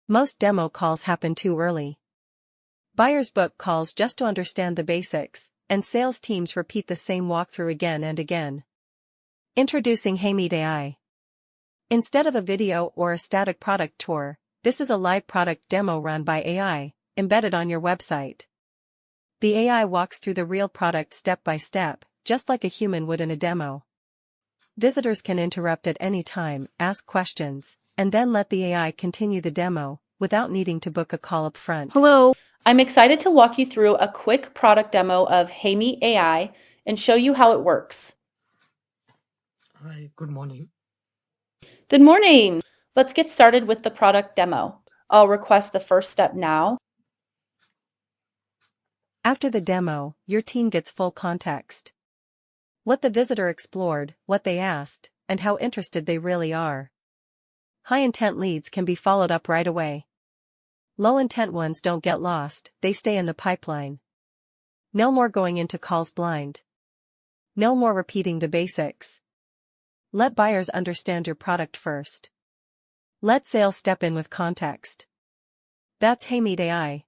Most demo calls happen too early. Buyers book calls just to understand the basics, and sales teams repeat the same walkthrough again and again. Introducing HeyMeetAI. Instead of a video or a static product tour, this is a live product demo run by AI, embedded on your website. The AI walks through the real product step by step, just like a human would in a demo. Visitors can interrupt at any time, ask questions, and then let the AI continue the demo, without needing to book a call up front. Hello, I'm excited to walk you through a quick product demo of HeyMeetAI and show you how it works. Hi, good morning. Good morning. Let's get started with the product demo. I'll request the first step now. After the demo, your team gets full context. What the visitor explored, what they asked, and how interested they really are. High-intent leads can be followed up right away. Low-intent ones don't get lost, they stay in the pipeline. No more going into calls blind. No more repeating the basics. Let buyers understand your product first. Let sales step in with context. That's HeyMeetAI.